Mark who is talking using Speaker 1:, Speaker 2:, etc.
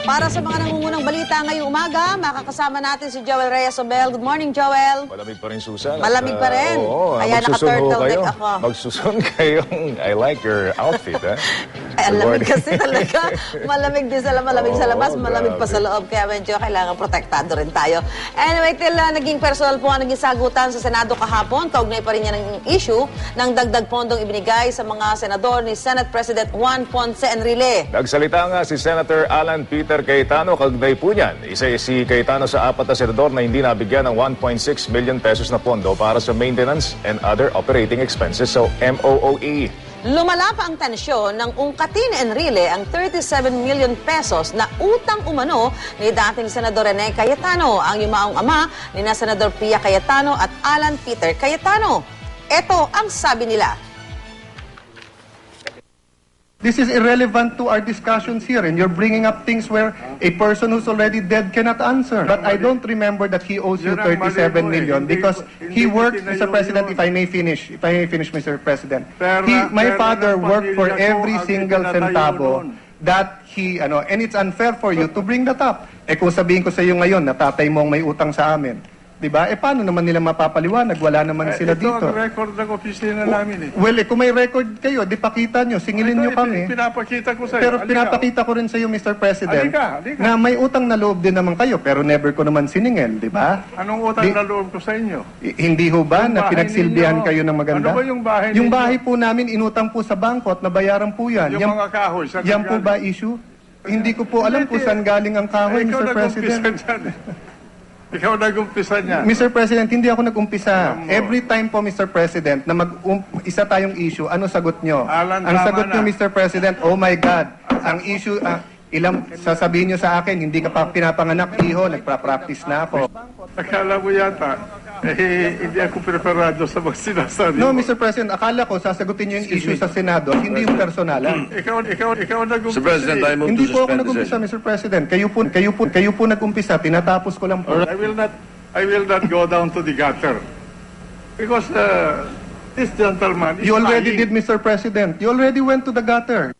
Speaker 1: Para sa mga nangungunang balita ngayong umaga, makakasama natin si Joel Reyes-Obel. Good morning, Joel.
Speaker 2: Malamig pa rin, Susan.
Speaker 1: Malamig pa rin.
Speaker 2: Oo,
Speaker 1: Kaya naka-turtleneck ako.
Speaker 2: Magsusun kayong, I like your outfit, ha?
Speaker 1: Ay, ang lamig kasi talaga. Malamig din sa malamig sa labas, malamig pa sa loob. Kaya medyo kailangan protektado rin tayo. Anyway, naging personal po ang naging sagutan sa Senado kahapon. Kaugnay pa rin niya ng issue ng dagdag pondong ibinigay sa mga senador ni Senate President Juan Ponce Enrile.
Speaker 2: Nagsalita nga si Senator Alan Peter Cayetano kaugnay po niyan. Isa si Cayetano sa 4 na senador na hindi nabigyan ng 1.6 million pesos na pondo para sa maintenance and other operating expenses so MOOE.
Speaker 1: Lumala pa ang tensyon ng ungkatin ni Enrile ang 37 million pesos na utang umano ni dating Senador Rene Cayetano, ang yumaong ama ni na Senador Pia Cayetano at Alan Peter Cayetano. Ito ang sabi nila.
Speaker 3: This is irrelevant to our discussions here, and you're bringing up things where a person who's already dead cannot answer. But I don't remember that he owes you 37 million because he worked, Mr. President, if I may finish, Mr. President. My father worked for every single centavo that he, and it's unfair for you to bring that up. Eh kung sabihin ko sa iyo ngayon na tatay mo ang may utang sa amin, diba? Eh, paano naman nila mapapaliwanag? Wala naman sila dito.
Speaker 4: Ito ang record ng opisina namin eh.
Speaker 3: Well, kung may record kayo, di pakita nyo, singilin nyo kami.
Speaker 4: Pinapakita ko sa iyo.
Speaker 3: Pero pinapakita ko rin sa iyo, Mr. President,
Speaker 4: Halika.
Speaker 3: na may utang na loob din naman kayo, pero never ko naman siningil, di ba?
Speaker 4: Anong utang na loob ko sa inyo?
Speaker 3: Hindi ho ba na pinagsilbihan kayo ng maganda?
Speaker 4: Ano ba yung bahay ninyo?
Speaker 3: Yung bahay po namin, inutang po sa bangko at nabayaran po yan.
Speaker 4: Yung mga kahoy, saan
Speaker 3: yan po ba issue? Hindi ko po alam kung saan galing ang kahoy, Mr. President.
Speaker 4: Ikaw nag-umpisa niya.
Speaker 3: Mr. President, hindi ako nag-umpisa. Every time po, Mr. President, na isa tayong issue, ano sagot nyo?
Speaker 4: Alan,
Speaker 3: ang sagot
Speaker 4: na.
Speaker 3: nyo, Mr. President, oh my God, ang issue, sasabihin nyo sa akin, hindi ka pa pinapanganak, iho, nagpa-practice na ako.
Speaker 4: Akala mo yata, hindi ako preparado sa mga sinasabi
Speaker 3: No,
Speaker 4: mo.
Speaker 3: Mr. President, akala ko sasagutin nyo yung issue sa Senado, hindi yung personalan.
Speaker 4: Ikaw nag-umpisa.
Speaker 5: Mr. President, I move
Speaker 3: Hindi
Speaker 5: to
Speaker 3: po ako
Speaker 5: suspend the
Speaker 3: nag-umpisa,
Speaker 5: session.
Speaker 3: Mr. President. Kayo po nag-umpisa, tinatapos ko lang po.
Speaker 4: I will not go down to the gutter. Because this gentleman is
Speaker 3: You already
Speaker 4: lying.
Speaker 3: did, Mr. President. You already went to the gutter.